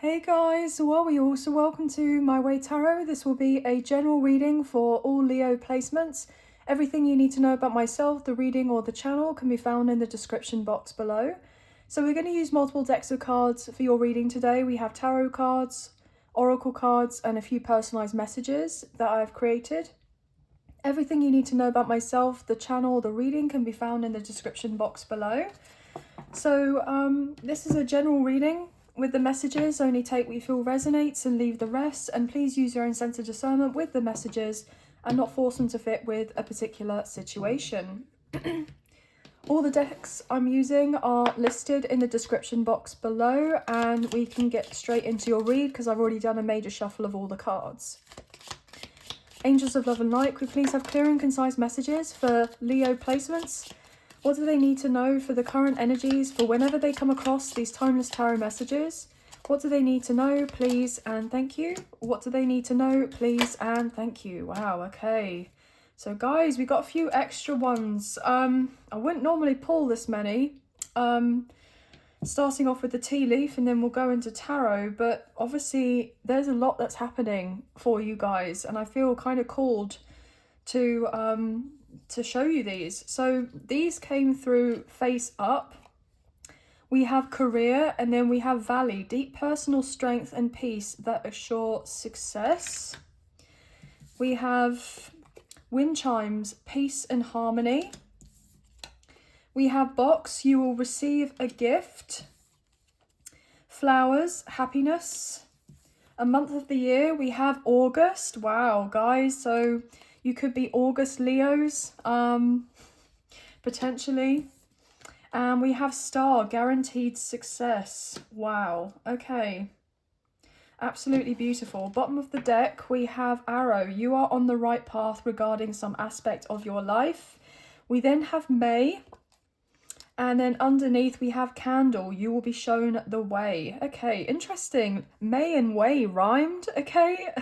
Hey guys, well, you're also welcome to My Way Tarot. This will be a general reading for all Leo placements. Everything you need to know about myself, the reading or the channel can be found in the description box below. So we're going to use multiple decks of cards for your reading today. We have tarot cards, oracle cards, and a few personalized messages that I've created. Everything you need to know about myself, the channel, the reading can be found in the description box below. So this is a general reading. With the messages, only take what you feel resonates and leave the rest, and please use your own sense of discernment with the messages and not force them to fit with a particular situation. All the decks I'm using are listed in the description box below, and we can get straight into your read because I've already done a major shuffle of all the cards. Angels of Love and Light, could we please have clear and concise messages for Leo placements? What do they need to know for the current energies, for whenever they come across these timeless tarot messages? What do they need to know, please and thank you? What do they need to know, please and thank you? Wow, okay. So guys, we got a few extra ones. I wouldn't normally pull this many. Starting off with the tea leaf and then we'll go into tarot, but obviously there's a lot that's happening for you guys and I feel kind of called to show you these. So these came through face up. We have career, and then we have valley, deep personal strength and peace that assure success. We have wind chimes, peace and harmony. We have box, you will receive a gift. Flowers, happiness. A month of the year, we have August. Wow, guys, so you could be August Leos, potentially. And we have star, guaranteed success. Wow, okay. Absolutely beautiful. Bottom of the deck, we have arrow. You are on the right path regarding some aspect of your life. We then have May. And then underneath we have candle, you will be shown the way. Okay, interesting. May and way rhymed, okay?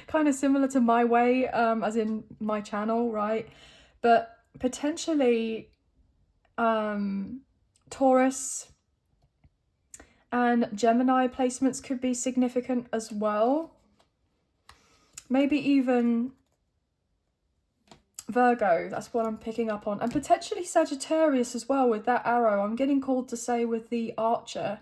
Kind of similar to my way, as in my channel, right? But potentially Taurus and Gemini placements could be significant as well. Maybe even Virgo, that's what I'm picking up on. And potentially Sagittarius as well with that arrow. I'm getting called to say with the archer.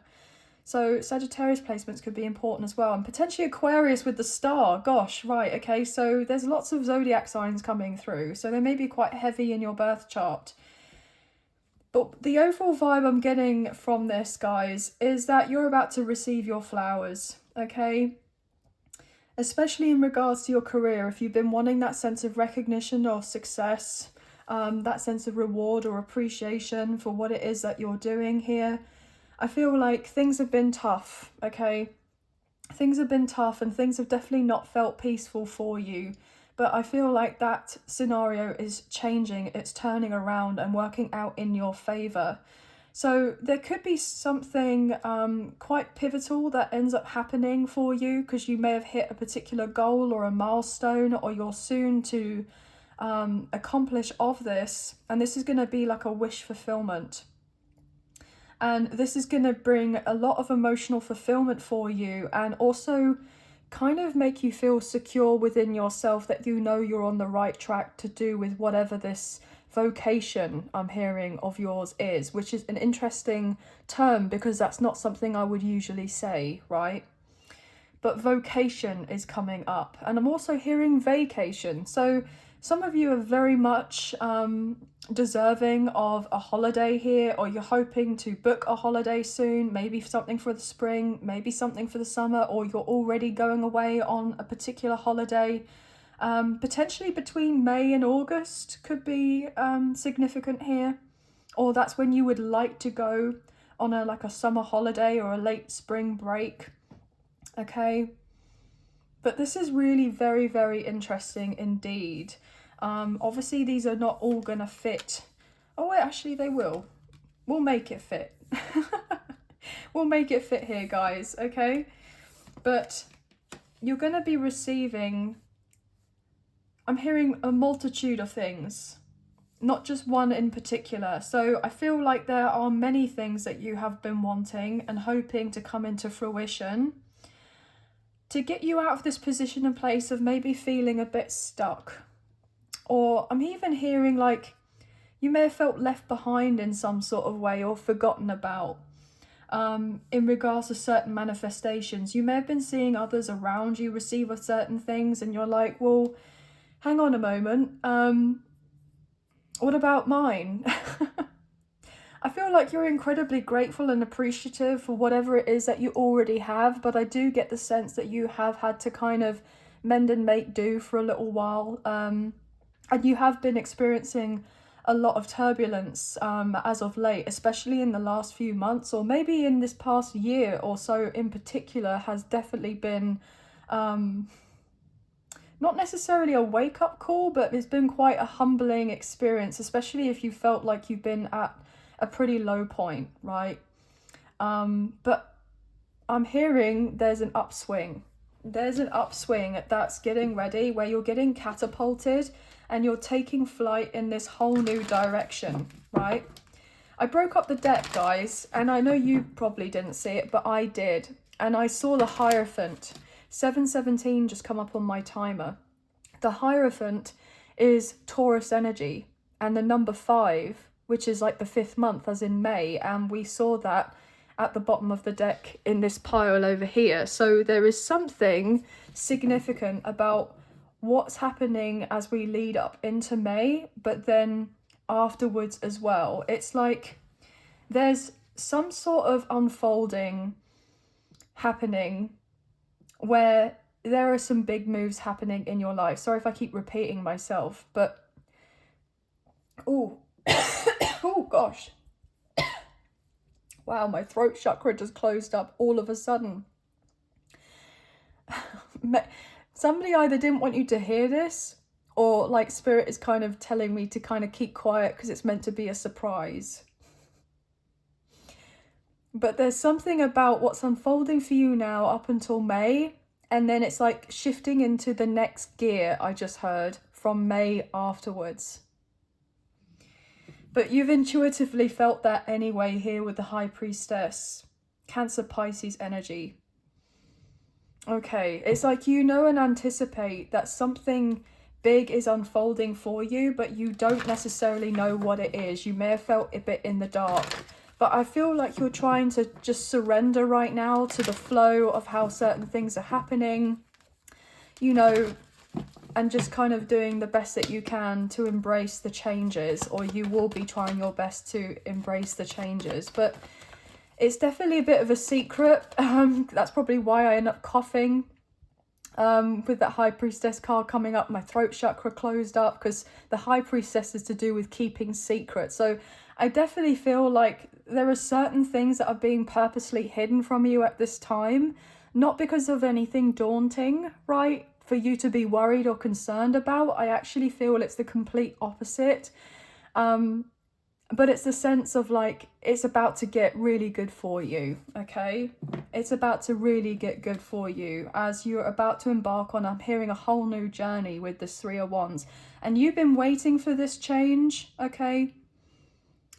So Sagittarius placements could be important as well. And potentially Aquarius with the star. Gosh, right, okay. So there's lots of zodiac signs coming through. So they may be quite heavy in your birth chart. But the overall vibe I'm getting from this, guys, is that you're about to receive your flowers, okay? Especially in regards to your career, if you've been wanting that sense of recognition or success, that sense of reward or appreciation for what it is that you're doing here, I feel like things have been tough, okay? Things have been tough and things have definitely not felt peaceful for you. But I feel like that scenario is changing, it's turning around and working out in your favour. So there could be something quite pivotal that ends up happening for you because you may have hit a particular goal or a milestone, or you're soon to accomplish of this. And this is going to be like a wish fulfillment. And this is going to bring a lot of emotional fulfillment for you, and also kind of make you feel secure within yourself that you know you're on the right track to do with whatever this vocation I'm hearing of yours is, which is an interesting term because that's not something I would usually say, right? But vocation is coming up, and I'm also hearing vacation. So some of you are very much deserving of a holiday here, or you're hoping to book a holiday soon, maybe something for the spring, maybe something for the summer, or you're already going away on a particular holiday. Potentially between May and August could be significant here, or that's when you would like to go on like a summer holiday or a late spring break, okay? But this is really very, very interesting indeed. Obviously these are not all gonna fit. Oh wait, actually they will. We'll make it fit. We'll make it fit here, guys, okay? But you're gonna be receiving, I'm hearing a multitude of things, not just one in particular. So I feel like there are many things that you have been wanting and hoping to come into fruition. to get you out of this position and place of maybe feeling a bit stuck. Or I'm even hearing like you may have felt left behind in some sort of way or forgotten about. In regards to certain manifestations, you may have been seeing others around you receive of certain things and you're like, well, hang on a moment, what about mine? I feel like you're incredibly grateful and appreciative for whatever it is that you already have, but I do get the sense that you have had to kind of mend and make do for a little while, and you have been experiencing a lot of turbulence as of late, especially in the last few months, or maybe in this past year or so in particular, has definitely been not necessarily a wake-up call, but it's been quite a humbling experience, especially if you felt like you've been at a pretty low point, right? But I'm hearing there's an upswing. There's an upswing that's getting ready, where you're getting catapulted and you're taking flight in this whole new direction, right? I broke up the deck, guys, and I know you probably didn't see it, but I did. And I saw the Hierophant. 717 just come up on my timer. The Hierophant is Taurus energy, and the number 5, which is like the 5th month, as in May, and we saw that at the bottom of the deck in this pile over here. So there is something significant about what's happening as we lead up into May, but then afterwards as well. It's like there's some sort of unfolding happening where there are some big moves happening in your life. Sorry if I keep repeating myself, but oh oh gosh, wow, my throat chakra just closed up all of a sudden. Somebody either didn't want you to hear this, or like spirit is kind of telling me to kind of keep quiet because it's meant to be a surprise. But there's something about what's unfolding for you now up until May, and then it's like shifting into the next gear, I just heard, from May afterwards. But you've intuitively felt that anyway here with the High Priestess, Cancer Pisces energy. Okay, it's like you know and anticipate that something big is unfolding for you, but you don't necessarily know what it is. You may have felt a bit in the dark, but I feel like you're trying to just surrender right now to the flow of how certain things are happening, you know, and just kind of doing the best that you can to embrace the changes, or you will be trying your best to embrace the changes. But it's definitely a bit of a secret. That's probably why I end up coughing with that High Priestess card coming up. My throat chakra closed up because the High Priestess is to do with keeping secrets. So I definitely feel like there are certain things that are being purposely hidden from you at this time, not because of anything daunting, right, for you to be worried or concerned about. I actually feel it's the complete opposite. But it's the sense of like, it's about to get really good for you, okay? It's about to really get good for you as you're about to embark on, I'm hearing, a whole new journey with this 3 of Wands. And you've been waiting for this change, okay?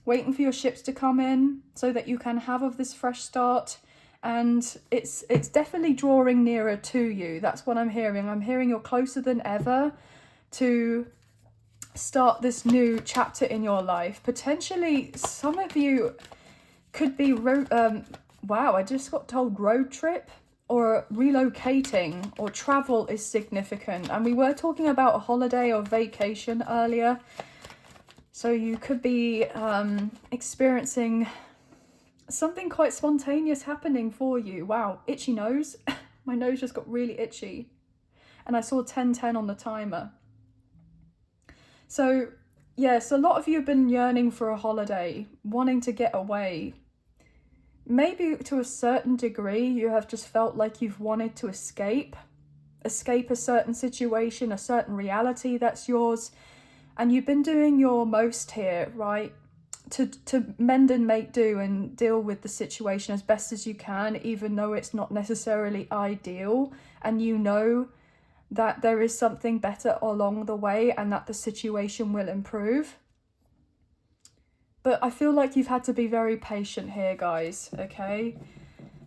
Waiting for your ships to come in so that you can have of this fresh start. And it's definitely drawing nearer to you. That's what I'm hearing. I'm hearing you're closer than ever to start this new chapter in your life. Potentially some of you could be wow, I just got told road trip or relocating or travel is significant, and we were talking about a holiday or vacation earlier, so you could be experiencing something quite spontaneous happening for you. Wow, itchy nose. My nose just got really itchy, and I saw 10:10 on the timer. So, yes, a lot of you have been yearning for a holiday, wanting to get away. Maybe to a certain degree, you have just felt like you've wanted to escape a certain situation, a certain reality that's yours. And you've been doing your most here, right? To mend and make do and deal with the situation as best as you can, even though it's not necessarily ideal. And you know that there is something better along the way and that the situation will improve. But I feel like you've had to be very patient here, guys, okay?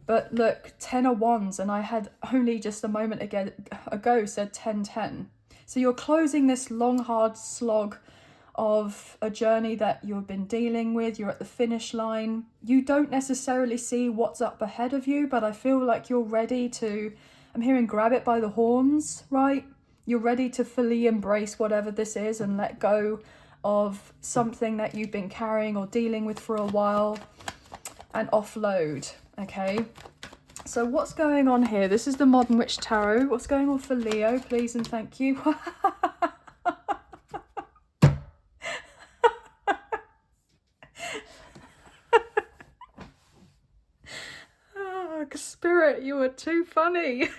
But look, 10 of Wands, and I had only just a moment ago said 10-10. So you're closing this long, hard slog of a journey that you've been dealing with. You're at the finish line. You don't necessarily see what's up ahead of you, but I feel like you're ready to, I'm hearing grab it by the horns, right? You're ready to fully embrace whatever this is and let go of something that you've been carrying or dealing with for a while and offload, okay? So what's going on here? This is the Modern Witch Tarot. What's going on for Leo, please and thank you? Oh, Spirit, you are too funny.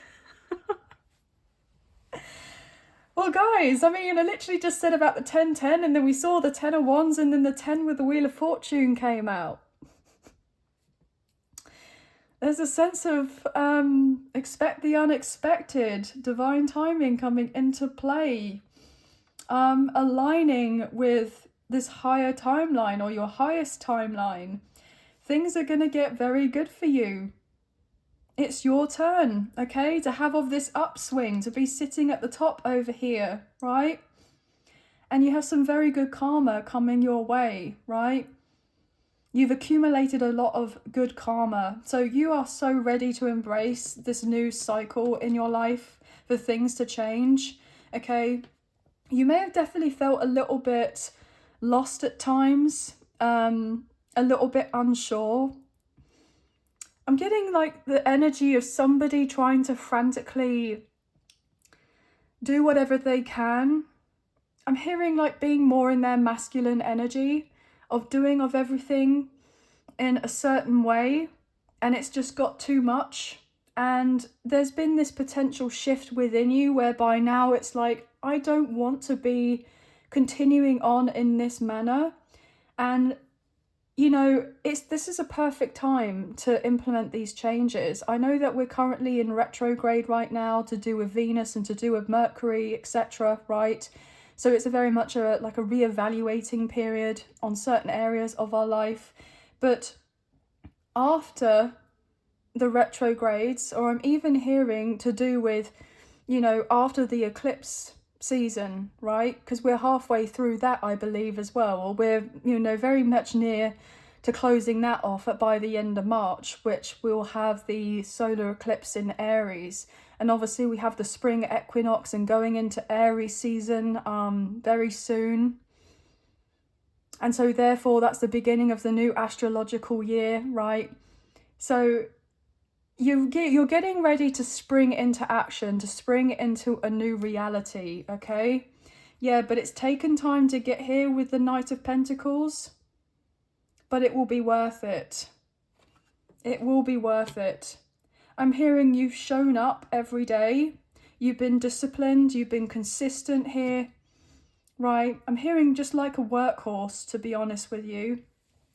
Well, guys, I mean, I literally just said about the 10-10, and then we saw the 10 of Wands, and then the 10 with the Wheel of Fortune came out. There's a sense of expect the unexpected, divine timing coming into play, aligning with this higher timeline or your highest timeline. Things are going to get very good for you. It's your turn, okay, to have of this upswing, to be sitting at the top over here, right? And you have some very good karma coming your way, right? You've accumulated a lot of good karma. So you are so ready to embrace this new cycle in your life for things to change, okay? You may have definitely felt a little bit lost at times, a little bit unsure. I'm getting like the energy of somebody trying to frantically do whatever they can. I'm hearing like being more in their masculine energy of doing of everything in a certain way, and it's just got too much. And there's been this potential shift within you whereby now it's like, I don't want to be continuing on in this manner. And you know, this is a perfect time to implement these changes. I know that we're currently in retrograde right now to do with Venus and to do with Mercury, etc., right? So it's a very much like a reevaluating period on certain areas of our life. But after the retrogrades, or I'm even hearing to do with, you know, after the eclipse season, right? Because we're halfway through that, I believe, as well, or we're, you know, very much near to closing that off by the end of March, which we'll have the solar eclipse in Aries. And obviously we have the spring equinox and going into Aries season very soon. And so therefore that's the beginning of the new astrological year, right? So you're getting ready to spring into action, to spring into a new reality, okay? Yeah, but it's taken time to get here with the Knight of Pentacles, but it will be worth it. It will be worth it. I'm hearing you've shown up every day. You've been disciplined, you've been consistent here, right? I'm hearing just like a workhorse, to be honest with you.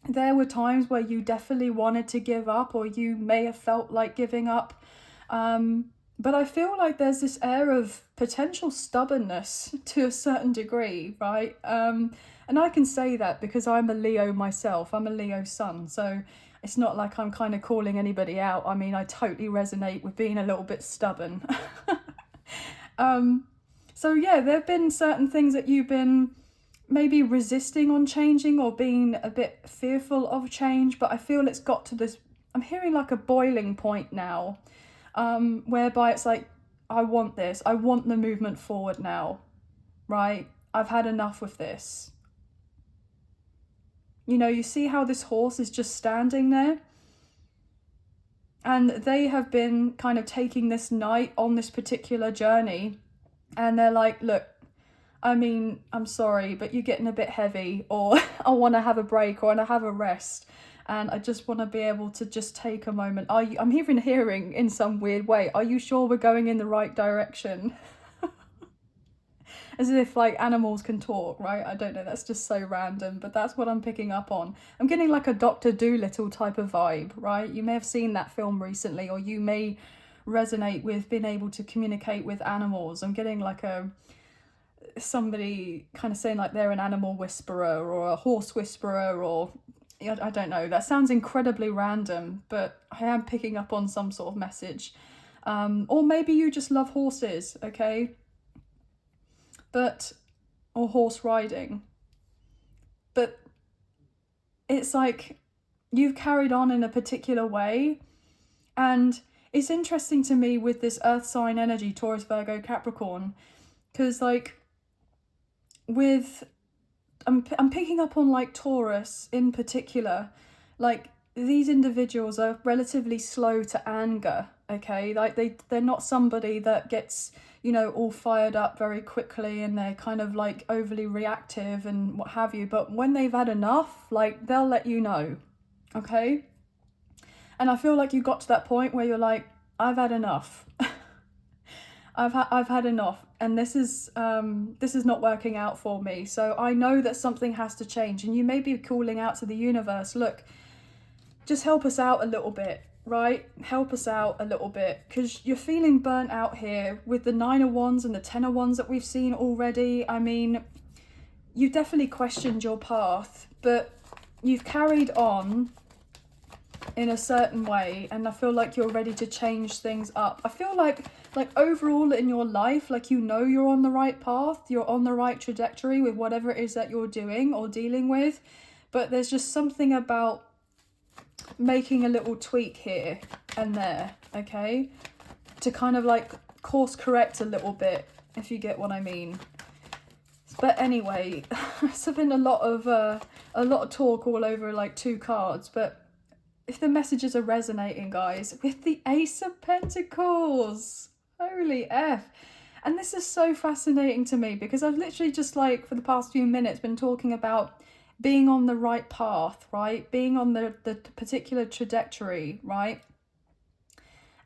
There were times where you definitely wanted to give up, or you may have felt like giving up. But I feel like there's this air of potential stubbornness to a certain degree, right? And I can say that because I'm a Leo myself. I'm a Leo sun. So it's not like I'm kind of calling anybody out. I mean, I totally resonate with being a little bit stubborn. So yeah, there have been certain things that you've been maybe resisting on changing or being a bit fearful of change, but I feel it's got to this, I'm hearing like a boiling point now, whereby it's like, I want this, I want the movement forward now, right? I've had enough of this. You know, you see how this horse is just standing there? And they have been kind of taking this knight on this particular journey, and they're like, look, I mean, I'm sorry, but you're getting a bit heavy, or I want to have a break, or I want to have a rest, and I just want to be able to just take a moment. I'm even hearing in some weird way, are you sure we're going in the right direction? As if like animals can talk, right? I don't know, that's just so random, but that's what I'm picking up on. I'm getting like a Dr. Dolittle type of vibe, right? You may have seen that film recently, or you may resonate with being able to communicate with animals. I'm getting like somebody kind of saying like they're an animal whisperer or a horse whisperer, or I don't know, that sounds incredibly random, but I am picking up on some sort of message. Or maybe you just love horses, okay? Or horse riding. But it's like you've carried on in a particular way. And it's interesting to me with this earth sign energy, Taurus, Virgo, Capricorn, because like I'm picking up on like Taurus in particular, like these individuals are relatively slow to anger, okay? Like they're not somebody that gets, you know, all fired up very quickly and they're kind of like overly reactive and what have you. But when they've had enough, like they'll let you know, okay? And I feel like you got to that point where you're like, I've had enough. I've had enough, and this is not working out for me. So I know that something has to change, and you may be calling out to the universe, look, just help us out a little bit, right? Help us out a little bit, because you're feeling burnt out here with the 9 of Wands and the 10 of Wands that we've seen already. I mean, you definitely questioned your path, but you've carried on in a certain way, and I feel like you're ready to change things up. I feel like overall in your life, like, you know, you're on the right path, you're on the right trajectory with whatever it is that you're doing or dealing with, but there's just something about making a little tweak here and there, okay, to kind of like course correct a little bit, if you get what I mean. But anyway, it's been a lot of talk all over like 2 cards, but if the messages are resonating, guys, with the Ace of Pentacles, holy F. And this is so fascinating to me, because I've literally just like for the past few minutes been talking about being on the right path, right? Being on the particular trajectory, right?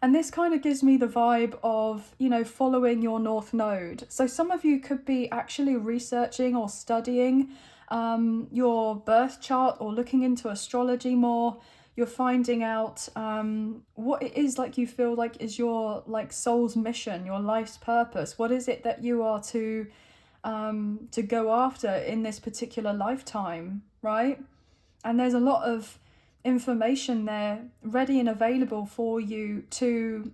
And this kind of gives me the vibe of, you know, following your North Node. So some of you could be actually researching or studying your birth chart or looking into astrology more. You're finding out what it is like you feel like is your like soul's mission, your life's purpose. What is it that you are to go after in this particular lifetime, right? And there's a lot of information there ready and available for you to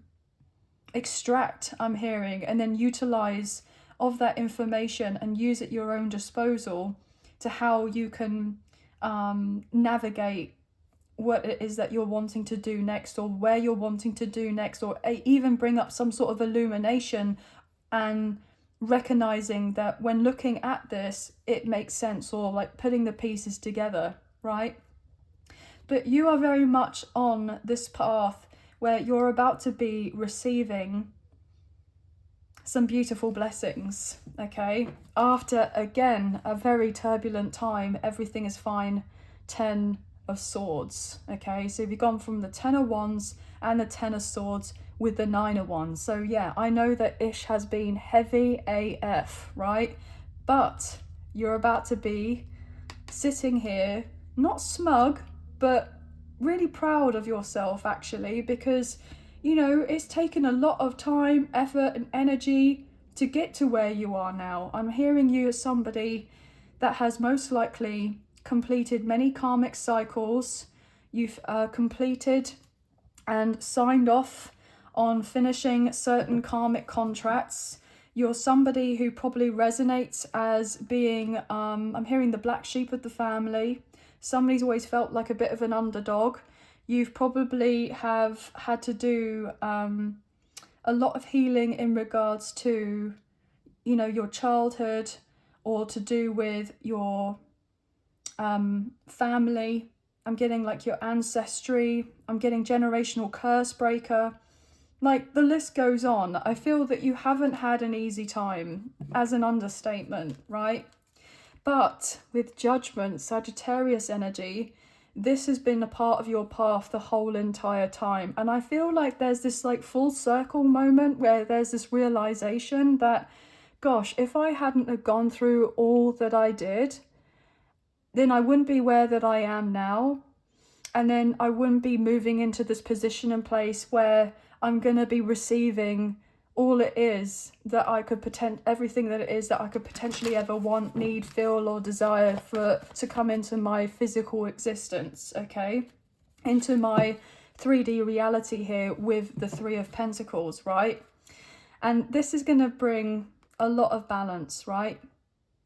extract, I'm hearing, and then utilize of that information and use at your own disposal to how you can navigate what it is that you're wanting to do next, or where you're wanting to do next, or even bring up some sort of illumination and recognizing that when looking at this it makes sense, or like putting the pieces together, right? But you are very much on this path where you're about to be receiving some beautiful blessings, okay? After, again, a very turbulent time, everything is fine. 10 of Swords, okay? So you've gone from the 10 of Wands and the 10 of Swords with the 9 of Wands. So yeah, I know that ish has been heavy AF, right? But you're about to be sitting here, not smug, but really proud of yourself, actually, because, you know, it's taken a lot of time, effort and energy to get to where you are now. I'm hearing you as somebody that has most likely completed many karmic cycles. You've completed and signed off on finishing certain karmic contracts. You're somebody who probably resonates as being, I'm hearing the black sheep of the family. Somebody's always felt like a bit of an underdog. You've probably have had to do a lot of healing in regards to, you know, your childhood, or to do with your family. I'm getting like your ancestry. I'm getting generational curse breaker. Like, the list goes on. I feel that you haven't had an easy time, as an understatement, right? But with Judgment, Sagittarius energy, this has been a part of your path the whole entire time. And I feel like there's this like full circle moment where there's this realization that, gosh, if I hadn't have gone through all that I did, then I wouldn't be where that I am now. And then I wouldn't be moving into this position and place where I'm going to be receiving all it is that I could everything that it is that I could potentially ever want, need, feel, or desire to come into my physical existence, okay? Into my 3D reality here with the Three of Pentacles, right? And this is going to bring a lot of balance, right?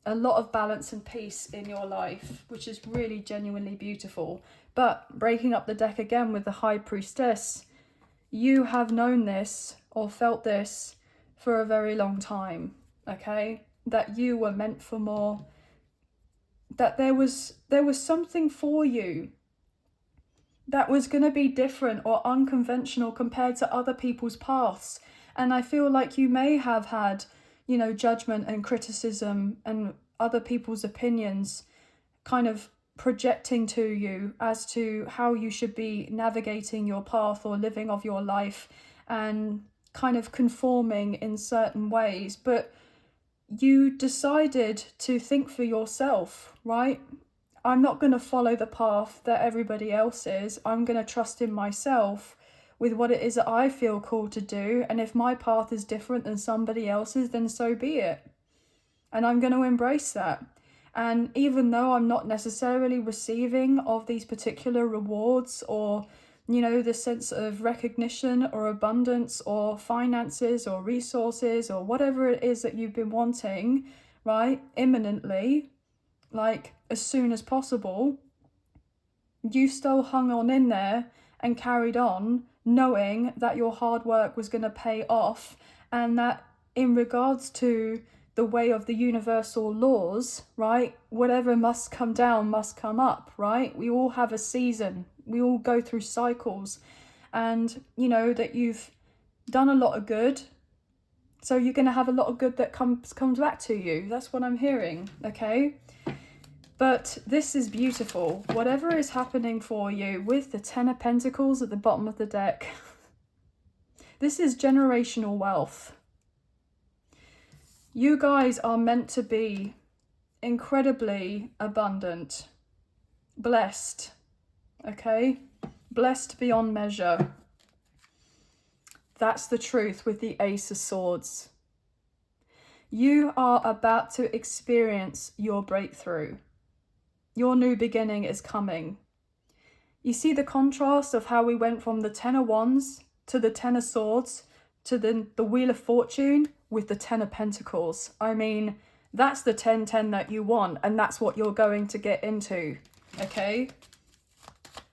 A lot of balance and peace in your life, which is really genuinely beautiful. But breaking up the deck again with the High Priestess, you have known this or felt this for a very long time, okay? That you were meant for more, that there was something for you that was going to be different or unconventional compared to other people's paths. And I feel like you may have had, you know, judgment and criticism and other people's opinions kind of projecting to you as to how you should be navigating your path or living of your life, and kind of conforming in certain ways. But you decided to think for yourself, right? I'm not going to follow the path that everybody else is. I'm going to trust in myself with what it is that I feel called to do. And if my path is different than somebody else's, then so be it. And I'm going to embrace that. And even though I'm not necessarily receiving of these particular rewards, or, you know, the sense of recognition or abundance or finances or resources or whatever it is that you've been wanting, right, imminently, like as soon as possible, you still hung on in there and carried on, knowing that your hard work was going to pay off, and that in regards to the way of the universal laws, right, whatever must come down must come up, right? We all have a season, we all go through cycles, and you know that you've done a lot of good, so you're going to have a lot of good that comes back to you. That's what I'm hearing, okay? But this is beautiful. Whatever is happening for you with the Ten of Pentacles at the bottom of the deck, this is generational wealth. You guys are meant to be incredibly abundant, blessed, okay? Blessed beyond measure. That's the truth with the Ace of Swords. You are about to experience your breakthrough. Your new beginning is coming. You see the contrast of how we went from the Ten of Wands to the Ten of Swords to the Wheel of Fortune with the Ten of Pentacles. I mean, that's the 10-10 that you want, and that's what you're going to get into, okay?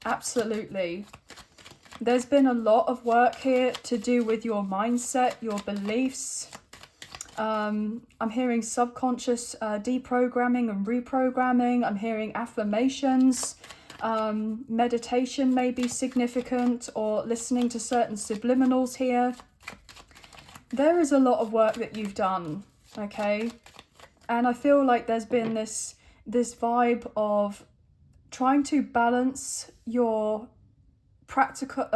Absolutely. There's been a lot of work here to do with your mindset, your beliefs. I'm hearing subconscious deprogramming and reprogramming. I'm hearing affirmations. Meditation may be significant, or listening to certain subliminals here. There is a lot of work that you've done, okay? And I feel like there's been this vibe of trying to balance your practical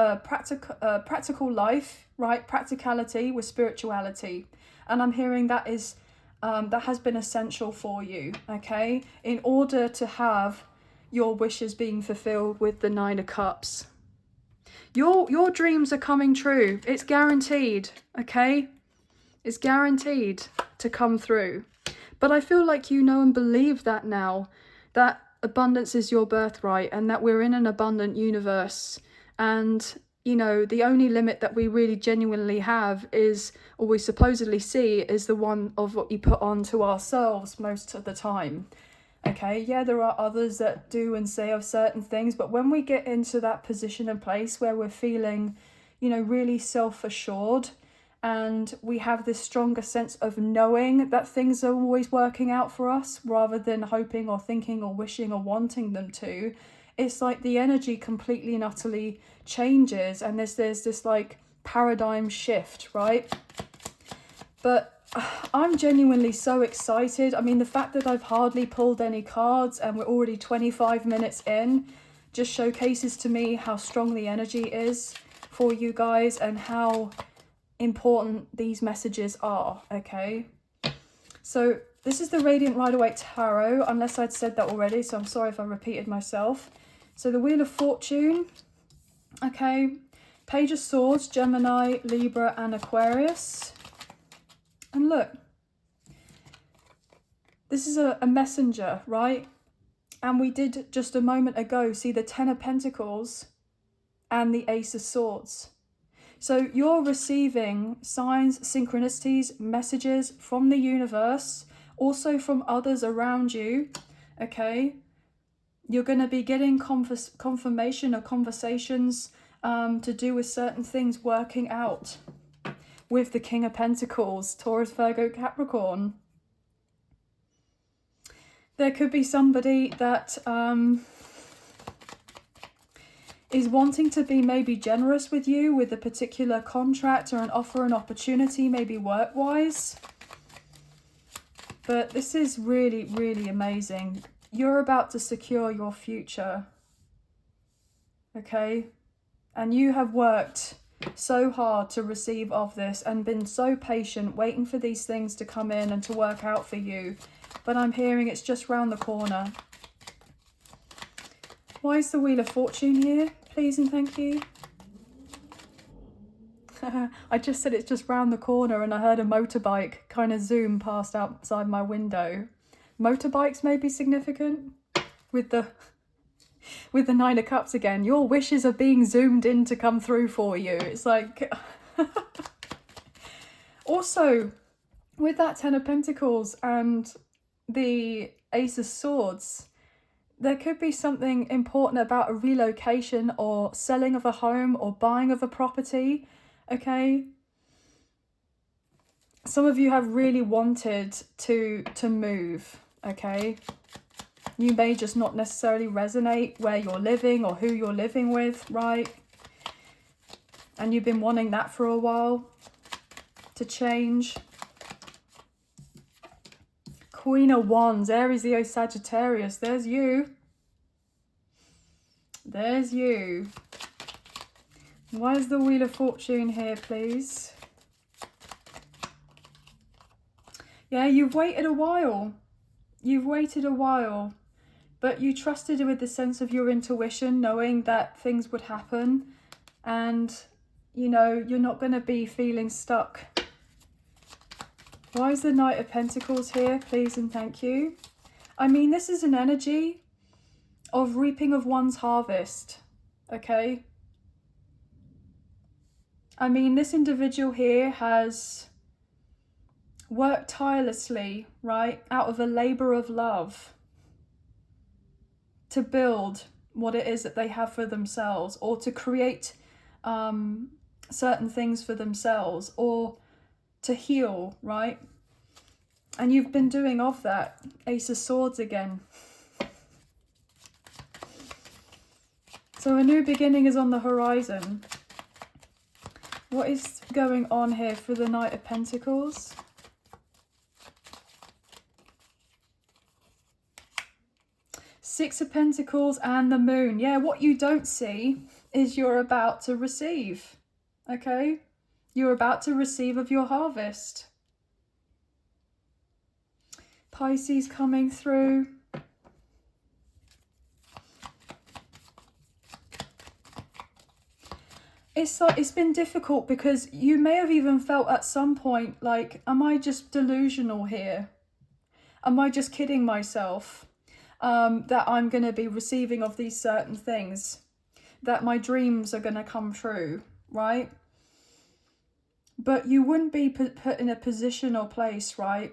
life, right? Practicality with spirituality. And I'm hearing that is that has been essential for you, okay? In order to have your wishes being fulfilled with the Nine of Cups. Your dreams are coming true. It's guaranteed, okay? It's guaranteed to come through. But I feel like you know and believe that now, that abundance is your birthright, and that we're in an abundant universe. And, you know, the only limit that we really genuinely have is, or we supposedly see, is the one of what you put on to ourselves most of the time. Okay, yeah, there are others that do and say of certain things, but when we get into that position and place where we're feeling, you know, really self-assured, and we have this stronger sense of knowing that things are always working out for us, rather than hoping or thinking or wishing or wanting them to, it's like the energy completely and utterly changes, and there's this like paradigm shift, right? But I'm genuinely so excited. I mean, the fact that I've hardly pulled any cards and we're already 25 minutes in just showcases to me how strong the energy is for you guys and how important these messages are, okay? So this is the Radiant Rider-Waite Tarot, unless I'd said that already, so I'm sorry if I repeated myself. So the Wheel of Fortune, okay? Page of Swords, Gemini, Libra and Aquarius. And look, this is a messenger, right? And we did just a moment ago see the Ten of Pentacles and the Ace of Swords. So you're receiving signs, synchronicities, messages from the universe, also from others around you, okay? You're going to be getting confirmation or conversations to do with certain things working out with the King of Pentacles, Taurus, Virgo, Capricorn. There could be somebody that is wanting to be maybe generous with you with a particular contract or an offer, an opportunity, maybe work-wise. But this is really, really amazing. You're about to secure your future, okay? And you have worked so hard to receive of this and been so patient, waiting for these things to come in and to work out for you. But I'm hearing it's just round the corner. Why is the Wheel of Fortune here? Please and thank you. I just said it's just round the corner and I heard a motorbike kind of zoom past outside my window. Motorbikes may be significant with the Nine of Cups again. Your wishes are being zoomed in to come through for you. It's like... Also, with that Ten of Pentacles and the Ace of Swords, there could be something important about a relocation or selling of a home or buying of a property, okay? Some of you have really wanted to move, okay? You may just not necessarily resonate where you're living or who you're living with, right? And you've been wanting that for a while to change. Queen of Wands, Aries, Leo, Sagittarius. There's you. There's you. Why is the Wheel of Fortune here, please? Yeah, you've waited a while. You've waited a while. But you trusted with the sense of your intuition, knowing that things would happen. And, you know, you're not going to be feeling stuck. Why is the Knight of Pentacles here, please and thank you? I mean, this is an energy of reaping of one's harvest, okay? I mean, this individual here has worked tirelessly, right, out of a labour of love to build what it is that they have for themselves, or to create certain things for themselves, or to heal, right? And you've been doing of that. Ace of Swords again. So a new beginning is on the horizon. What is going on here for the Knight of Pentacles? Six of Pentacles and the Moon. Yeah, what you don't see is you're about to receive, okay? You're about to receive of your harvest. Pisces coming through. It's been difficult because you may have even felt at some point like, am I just delusional here? Am I just kidding myself that I'm going to be receiving of these certain things? That my dreams are going to come true, right? But you wouldn't be put in a position or place, right,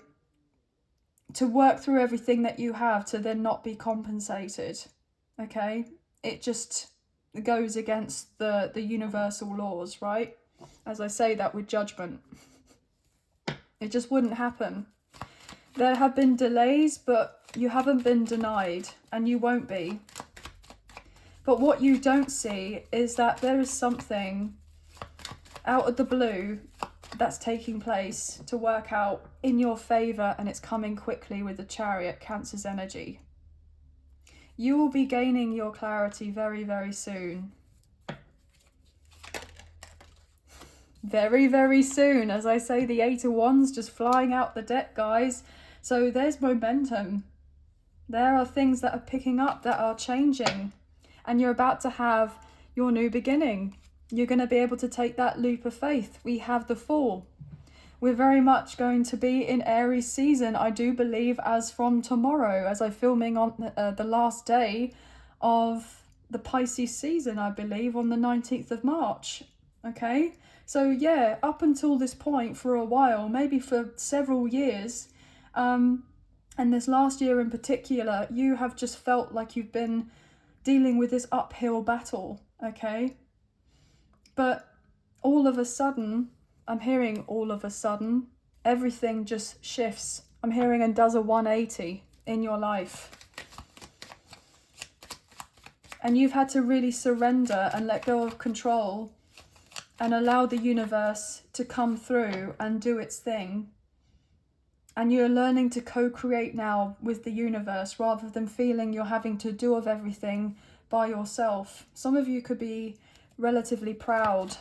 to work through everything that you have to then not be compensated, okay? It just goes against the universal laws, right? As I say that with judgment. It just wouldn't happen. There have been delays, but you haven't been denied, and you won't be. But what you don't see is that there is something out of the blue that's taking place to work out in your favour, and it's coming quickly with the Chariot, Cancer's energy. You will be gaining your clarity very, very soon. Very, very soon. As I say, the Eight of Wands just flying out the deck, guys. So there's momentum. There are things that are picking up, that are changing. And you're about to have your new beginning. You're going to be able to take that leap of faith. We have the Fool. we're very much going to be in Aries season, I do believe, as from tomorrow, as I'm filming on the last day of the Pisces season, I believe, on the 19th of March. Okay, so yeah, up until this point for a while, maybe for several years, and this last year in particular, you have just felt like you've been dealing with this uphill battle, okay? But all of a sudden, I'm hearing all of a sudden, everything just shifts. I'm hearing and does a 180 in your life. And you've had to really surrender and let go of control and allow the universe to come through and do its thing. And you're learning to co-create now with the universe rather than feeling you're having to do of everything by yourself. Some of you could be relatively proud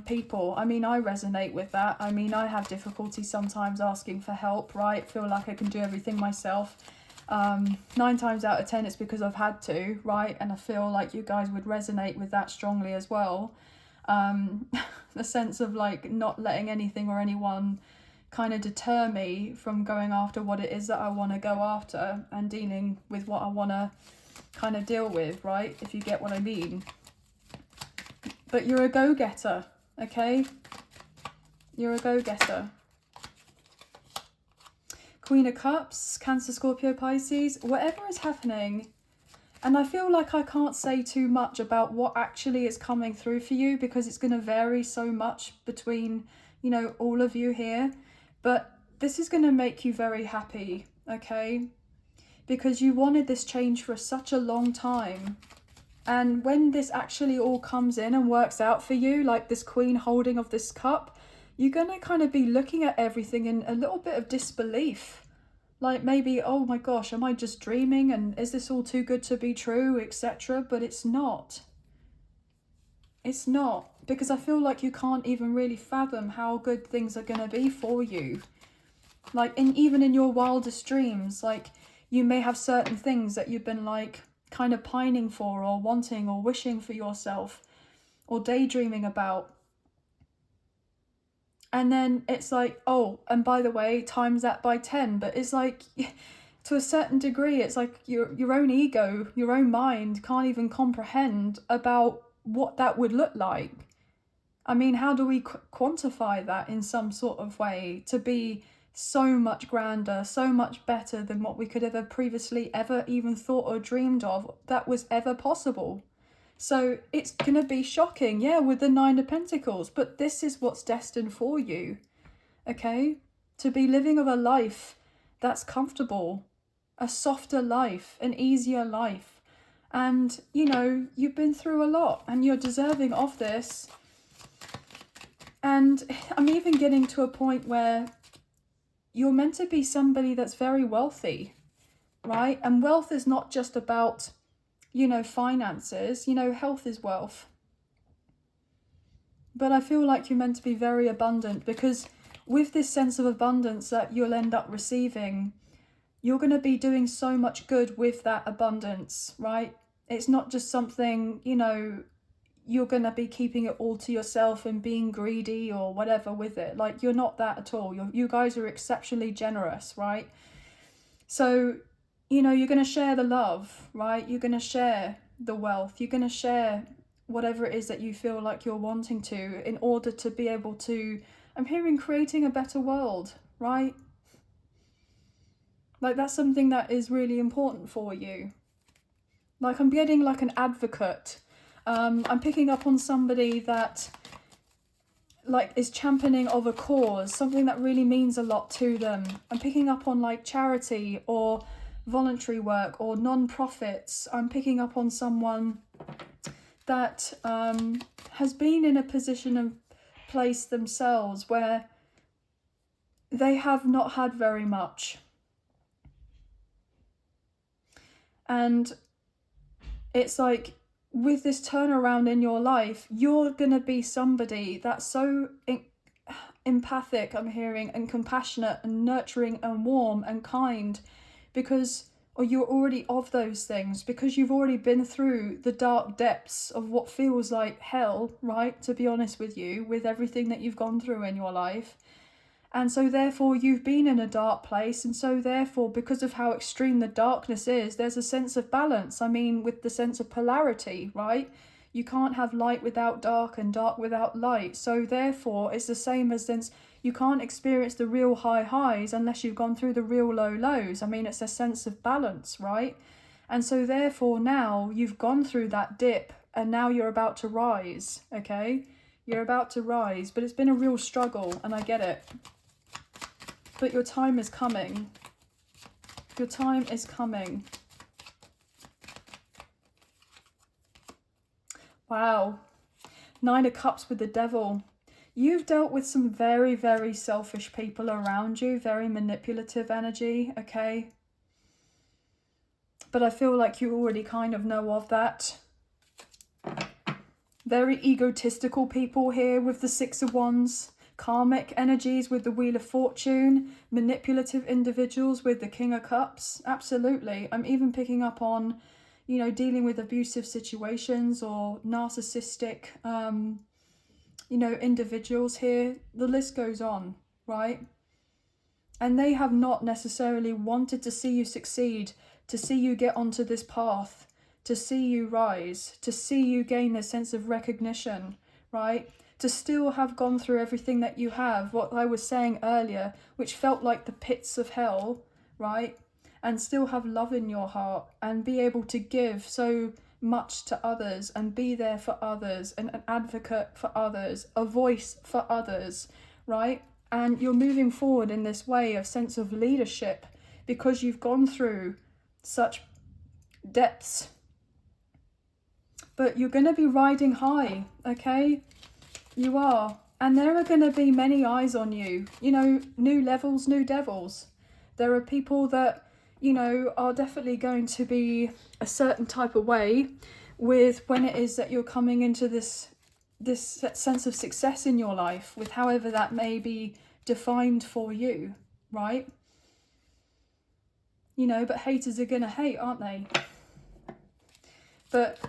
people. I mean, I resonate with that. I mean, I have difficulty sometimes asking for help, right? Feel like I can do everything myself. 9 times out of 10 it's because I've had to, right? And I feel like you guys would resonate with that strongly as well. The sense of like not letting anything or anyone kind of deter me from going after what it is that I want to go after and dealing with what I want to kind of deal with, right? If you get what I mean. But you're a go-getter, okay? You're a go-getter. Queen of Cups, Cancer, Scorpio, Pisces, whatever is happening. And I feel like I can't say too much about what actually is coming through for you because it's going to vary so much between, you know, all of you here. But this is going to make you very happy, okay? Because you wanted this change for such a long time. And when this actually all comes in and works out for you, like this queen holding of this cup, you're going to kind of be looking at everything in a little bit of disbelief. Like maybe, oh my gosh, am I just dreaming? And is this all too good to be true, etc.? But it's not. It's not. Because I feel like you can't even really fathom how good things are going to be for you. Like even in your wildest dreams, like you may have certain things that you've been like kind of pining for or wanting or wishing for yourself or daydreaming about. And then it's like, oh, and by the way, times that by 10. But it's like, to a certain degree, it's like your own ego, your own mind can't even comprehend about what that would look like. I mean, how do we quantify that in some sort of way to be so much grander, so much better than what we could have previously ever even thought or dreamed of that was ever possible? So it's going to be shocking, yeah, with the 9 of Pentacles, but this is what's destined for you, okay? To be living of a life that's comfortable, a softer life, an easier life. And, you know, you've been through a lot and you're deserving of this. And I'm even getting to a point where you're meant to be somebody that's very wealthy, right? And wealth is not just about, you know, finances. You know, health is wealth. But I feel like you're meant to be very abundant because with this sense of abundance that you'll end up receiving, you're going to be doing so much good with that abundance, right? It's not just something, you know, you're going to be keeping it all to yourself and being greedy or whatever with it. Like, you're not that at all. You guys are exceptionally generous, right? So, you know, you're going to share the love, right? You're going to share the wealth. You're going to share whatever it is that you feel like you're wanting to in order to be able to, I'm hearing, creating a better world, right? Like, that's something that is really important for you. Like, I'm getting like an advocate. I'm picking up on somebody that like is championing of a cause, something that really means a lot to them. I'm picking up on like charity or voluntary work or non-profits. I'm picking up on someone that has been in a position of place themselves where they have not had very much. And it's like, with this turnaround in your life, you're going to be somebody that's so empathic, I'm hearing, and compassionate and nurturing and warm and kind because, or you're already of those things because you've already been through the dark depths of what feels like hell, right? To be honest with you, with everything that you've gone through in your life. And so therefore you've been in a dark place, and so therefore, because of how extreme the darkness is, there's a sense of balance. I mean, with the sense of polarity, right? You can't have light without dark and dark without light. So therefore, it's the same as since you can't experience the real high highs unless you've gone through the real low lows. I mean, it's a sense of balance, right? And so therefore now you've gone through that dip and now you're about to rise, okay? You're about to rise, but it's been a real struggle, and I get it. But your time is coming. Your time is coming. Wow. 9 of Cups with the Devil. You've dealt with some very, very selfish people around you, very manipulative energy, okay? But I feel like you already kind of know of that. Very egotistical people here with the 6 of Wands. Karmic energies with the Wheel of Fortune. Manipulative individuals with the King of Cups. Absolutely. I'm even picking up on, you know, dealing with abusive situations or narcissistic, you know, individuals here. The list goes on, right? And they have not necessarily wanted to see you succeed, to see you get onto this path, to see you rise, to see you gain a sense of recognition, right? To still have gone through everything that you have, what I was saying earlier, which felt like the pits of hell, right? And still have love in your heart and be able to give so much to others and be there for others and an advocate for others, a voice for others, right? And you're moving forward in this way of sense of leadership because you've gone through such depths. But you're going to be riding high, okay? You are. And there are going to be many eyes on you. You know, new levels, new devils. There are people that, you know, are definitely going to be a certain type of way with when it is that you're coming into this sense of success in your life, with however that may be defined for you, right? You know, but haters are going to hate, aren't they? But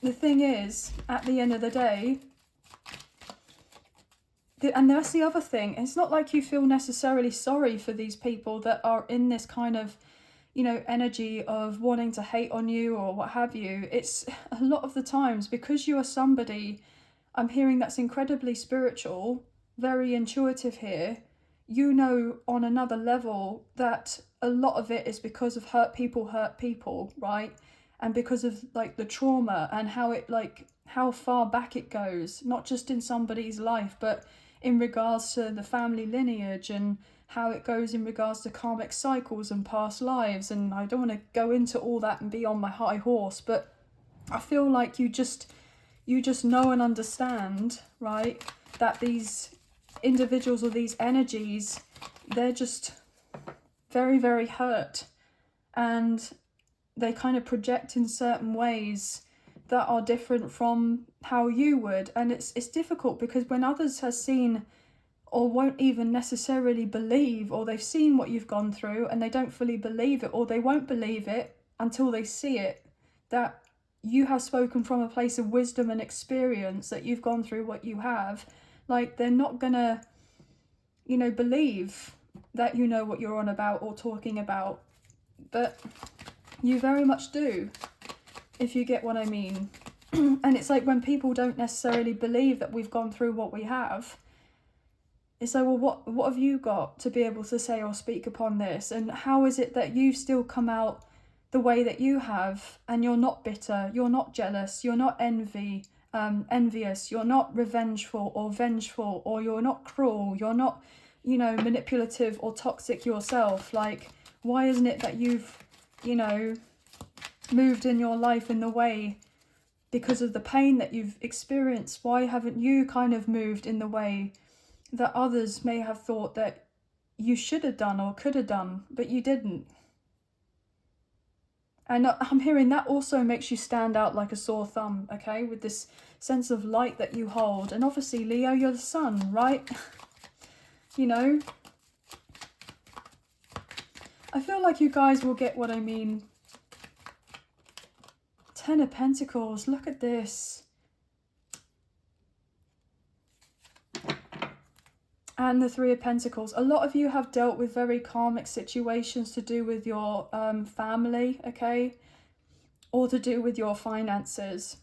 the thing is, at the end of the day, and that's the other thing, it's not like you feel necessarily sorry for these people that are in this kind of, you know, energy of wanting to hate on you or what have you. It's a lot of the times because you are somebody, I'm hearing, that's incredibly spiritual, very intuitive here. You know on another level that a lot of it is because of hurt people, right? And because of like the trauma and how it, like, how far back it goes, not just in somebody's life, but in regards to the family lineage and how it goes in regards to karmic cycles and past lives. And I don't want to go into all that and be on my high horse, but I feel like you just know and understand, right, that these individuals or these energies, they're just very, very hurt, and they kind of project in certain ways that are different from how you would. And it's difficult because when others has seen or won't even necessarily believe, or they've seen what you've gone through and they don't fully believe it, or they won't believe it until they see it, that you have spoken from a place of wisdom and experience, that you've gone through what you have, like, they're not gonna, you know, believe that you know what you're on about or talking about. But you very much do, if you get what I mean. And it's like when people don't necessarily believe that we've gone through what we have, it's like, well, what have you got to be able to say or speak upon this? And how is it that you still come out the way that you have, and you're not bitter, you're not jealous, you're not envious, you're not revengeful or vengeful, or you're not cruel, you're not, you know, manipulative or toxic yourself? Like, why isn't it that you've, you know, moved in your life in the way because of the pain that you've experienced? Why haven't you kind of moved in the way that others may have thought that you should have done or could have done, but you didn't? And I'm hearing that also makes you stand out like a sore thumb, okay, with this sense of light that you hold. And obviously, Leo, you're the sun, right? You know, I feel like you guys will get what I mean. 10 of Pentacles, look at this. And the Three of Pentacles. A lot of you have dealt with very karmic situations to do with your family, okay? Or to do with your finances.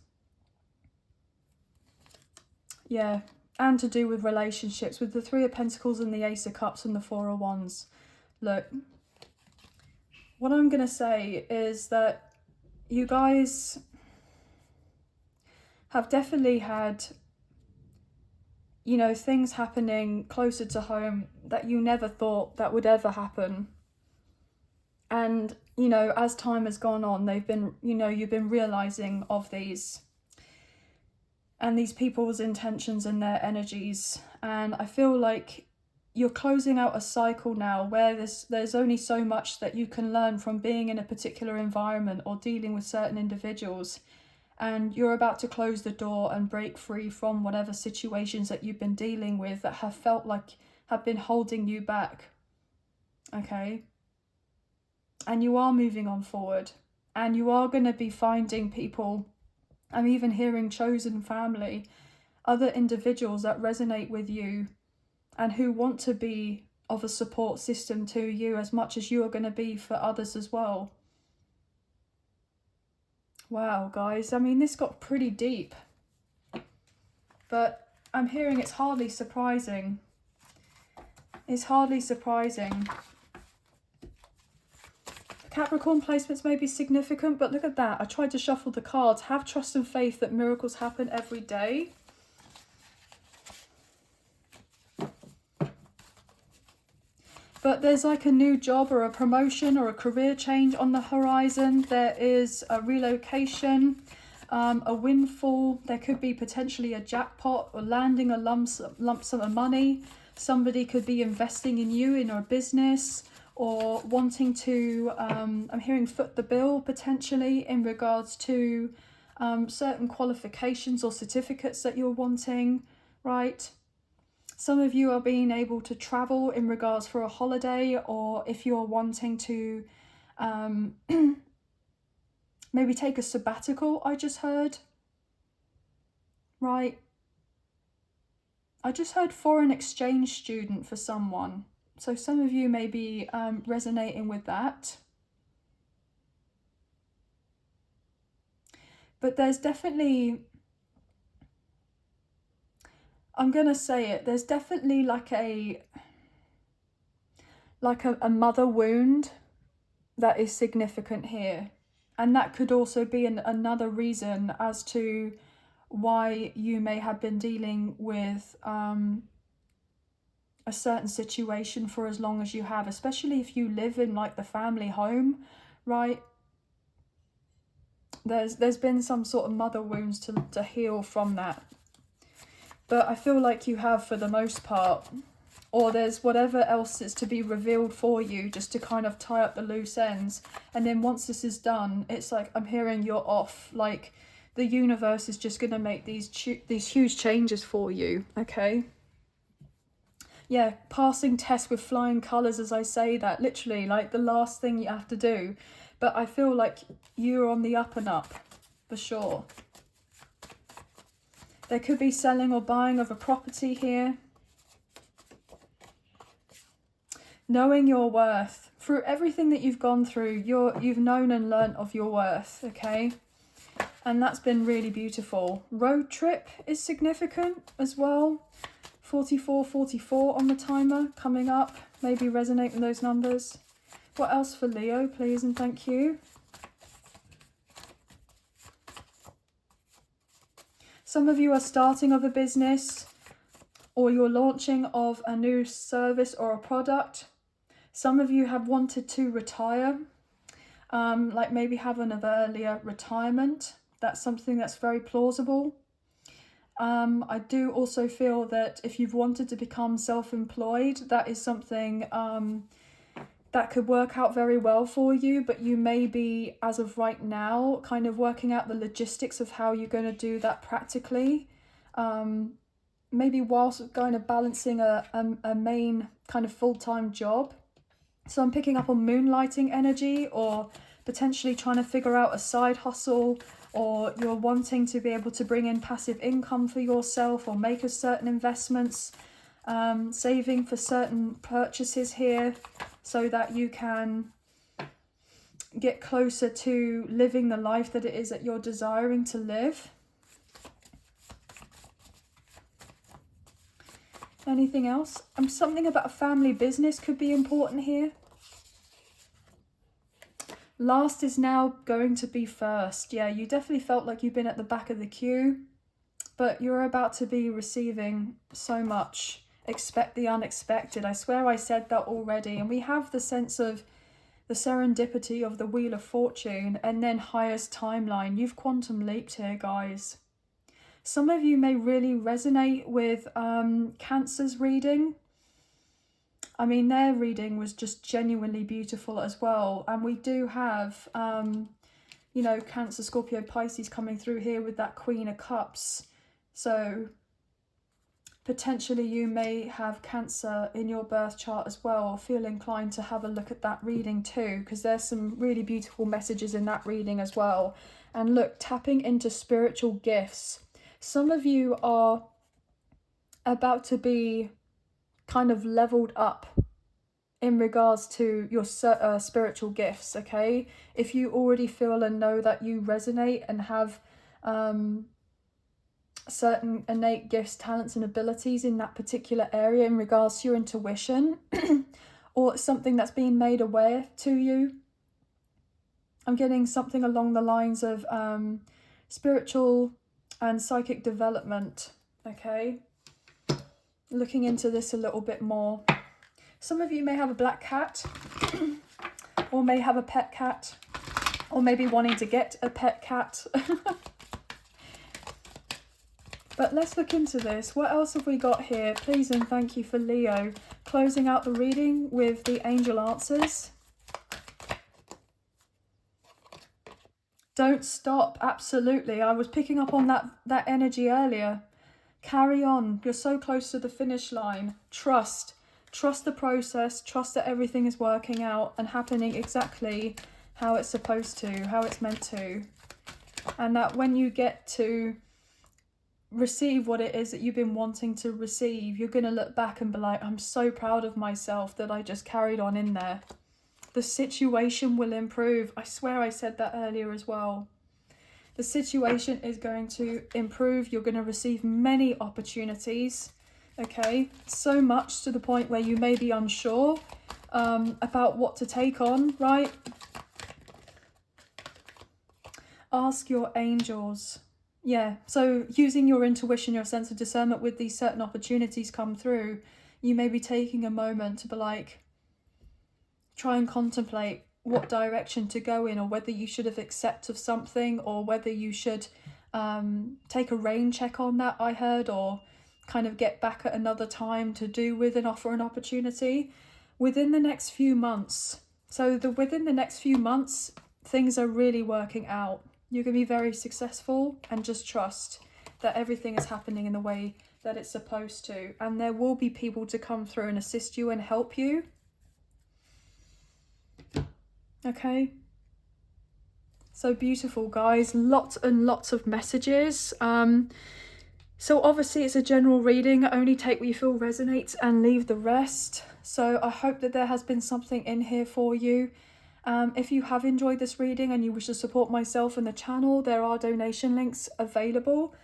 Yeah, and to do with relationships, with the Three of Pentacles and the Ace of Cups and the Four of Wands. Look, what I'm going to say is that you guys have definitely had, you know, things happening closer to home that you never thought that would ever happen. And, you know, as time has gone on, they've been, you know, you've been realizing of these and these people's intentions and their energies. And I feel like you're closing out a cycle now where there's only so much that you can learn from being in a particular environment or dealing with certain individuals. And you're about to close the door and break free from whatever situations that you've been dealing with that have felt like have been holding you back. Okay? And you are moving on forward. And you are going to be finding people, I'm even hearing chosen family, other individuals that resonate with you and who want to be of a support system to you as much as you are going to be for others as well. Wow, guys, I mean, this got pretty deep. But I'm hearing it's hardly surprising. It's hardly surprising. Capricorn placements may be significant, but look at that. I tried to shuffle the cards. Have trust and faith that miracles happen every day. But there's like a new job or a promotion or a career change on the horizon. There is a relocation, a windfall. There could be potentially a jackpot or landing a lump sum of money. Somebody could be investing in you, in your business, or wanting to, I'm hearing foot the bill potentially in regards to certain qualifications or certificates that you're wanting, right? Some of you are being able to travel in regards for a holiday, or if you're wanting to maybe take a sabbatical, I just heard, right? I just heard foreign exchange student for someone. So some of you may be resonating with that. But there's definitely, I'm going to say it, there's definitely like a mother wound that is significant here. And that could also be another reason as to why you may have been dealing with a certain situation for as long as you have, especially if you live in like the family home, right? There's been some sort of mother wounds to heal from that. But I feel like you have for the most part, or there's whatever else is to be revealed for you just to kind of tie up the loose ends. And then once this is done, it's like I'm hearing you're off. Like the universe is just going to make these huge changes for you, okay? Yeah, passing tests with flying colours as I say that, literally like the last thing you have to do. But I feel like you're on the up and up, for sure. There could be selling or buying of a property here. Knowing your worth. Through everything that you've gone through, you've known and learnt of your worth, okay? And that's been really beautiful. Road trip is significant as well. 44 on the timer coming up. Maybe resonate with those numbers. What else for Leo, please and thank you. Some of you are starting of a business, or you're launching of a new service or a product. Some of you have wanted to retire, like maybe have an earlier retirement. That's something that's very plausible. I do also feel that if you've wanted to become self-employed, that is something that could work out very well for you, but you may be, as of right now, kind of working out the logistics of how you're going to do that practically. Maybe whilst kind of balancing a main kind of full-time job. So I'm picking up on moonlighting energy, or potentially trying to figure out a side hustle, or you're wanting to be able to bring in passive income for yourself or make a certain investments. saving for certain purchases here so that you can get closer to living the life that it is that you're desiring to live. Anything else? Something about a family business could be important here. Last is now going to be first. Yeah, you definitely felt like you've been at the back of the queue, but you're about to be receiving so much. Expect the unexpected. I swear I said that already. And we have the sense of the serendipity of the Wheel of Fortune and then highest timeline. You've quantum leaped here, guys. Some of you may really resonate with Cancer's reading. I mean, their reading was just genuinely beautiful as well. And we do have, you know, Cancer, Scorpio, Pisces coming through here with that Queen of Cups. So potentially you may have Cancer in your birth chart as well, or feel inclined to have a look at that reading too, because there's some really beautiful messages in that reading as well. And look, tapping into spiritual gifts. Some of you are about to be kind of leveled up in regards to your spiritual gifts, okay? If you already feel and know that you resonate and have certain innate gifts, talents and abilities in that particular area in regards to your intuition, or something that's being made aware to you, I'm getting something along the lines of spiritual and psychic development, okay? Looking into this a little bit more. Some of you may have a black cat, or may have a pet cat, or maybe wanting to get a pet cat. But let's look into this. What else have we got here? Please and thank you for Leo. Closing out the reading with the angel answers. Don't stop. Absolutely. I was picking up on that energy earlier. Carry on. You're so close to the finish line. Trust. Trust the process. Trust that everything is working out and happening exactly how it's supposed to, how it's meant to. And that when you get to receive what it is that you've been wanting to receive, you're going to look back and be like, I'm so proud of myself that I just carried on in there. The situation will improve. I swear I said that earlier as well. The situation is going to improve. You're going to receive many opportunities, okay? So much to the point where you may be unsure about what to take on, right? Ask your angels. Yeah, so using your intuition, your sense of discernment with these certain opportunities come through, you may be taking a moment to be like, try and contemplate what direction to go in, or whether you should have accepted something, or whether you should take a rain check on that, I heard, or kind of get back at another time to do with an offer and opportunity within the next few months. So within the next few months, things are really working out. You're going to be very successful, and just trust that everything is happening in the way that it's supposed to. And there will be people to come through and assist you and help you. Okay. So beautiful, guys. Lots and lots of messages. So obviously it's a general reading. Only take what you feel resonates and leave the rest. So I hope that there has been something in here for you. If you have enjoyed this reading and you wish to support myself and the channel, there are donation links available.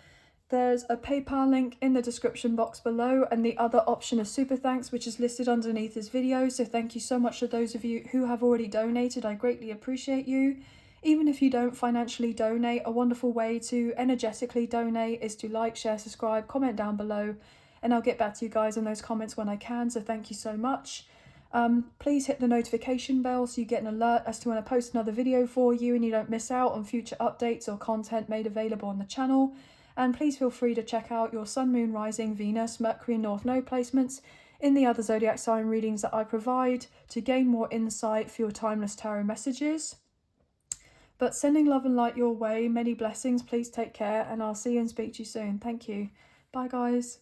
There's a PayPal link in the description box below, and the other option is Super Thanks, which is listed underneath this video. So thank you so much to those of you who have already donated. I greatly appreciate you. Even if you don't financially donate, a wonderful way to energetically donate is to like, share, subscribe, comment down below, and I'll get back to you guys in those comments when I can. So thank you so much. Please hit the notification bell so you get an alert as to when I post another video for you and you don't miss out on future updates or content made available on the channel. And please feel free to check out your Sun, Moon, Rising, Venus, Mercury and North Node placements in the other zodiac sign readings that I provide to gain more insight for your timeless tarot messages. But sending love and light your way, many blessings, please take care, and I'll see you and speak to you soon. Thank you. Bye guys.